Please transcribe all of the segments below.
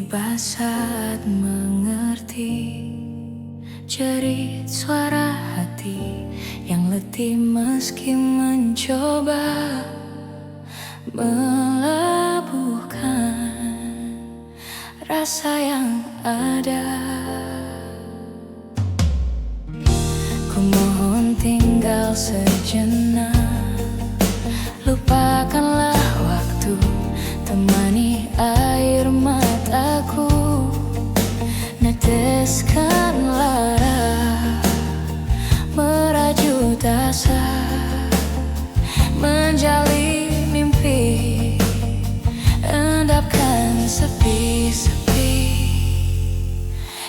Tiba saat mengerti jerit suara hati yang letih meski mencoba melabuhkan rasa yang ada. Ku mohon tinggal sejenak, lupakanlah waktu, temani air mataku, neteskan lara, merajut asa, menjalin mimpi, endapkan sepi-sepi.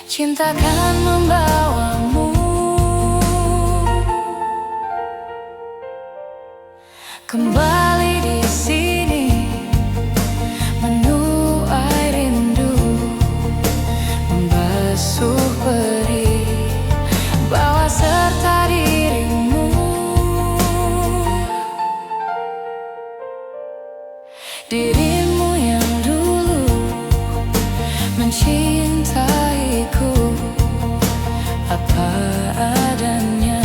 Cinta kan membawamu kembali di sini, menuai rindu, membasuh perih, bawa serta dirimu. Dirimu yang dulu mencintaiku apa adanya.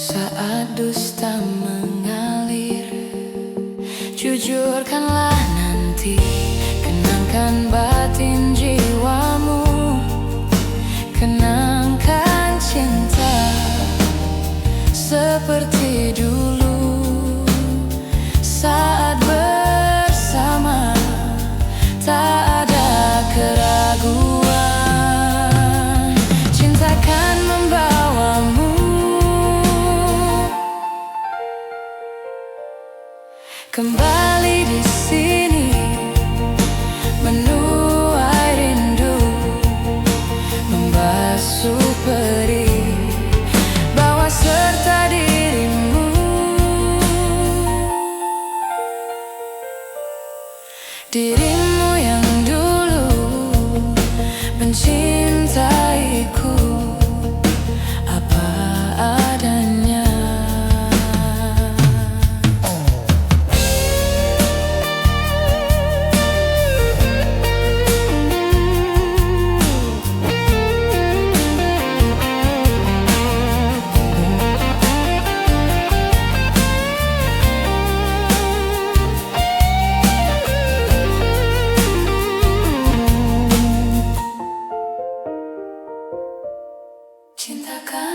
Saat dusta mengalir, jujurkanlah nanti, kenangkan batin jiwamu, kenangkan cinta seperti dulu. Saat bersama tak ada keraguan, cinta kan membawamu kembali di sini, menuai rindu, membasuh perih, bawa serta dirimu. Dirimu yang dulu mencintaiku apa adanya. Cinta kan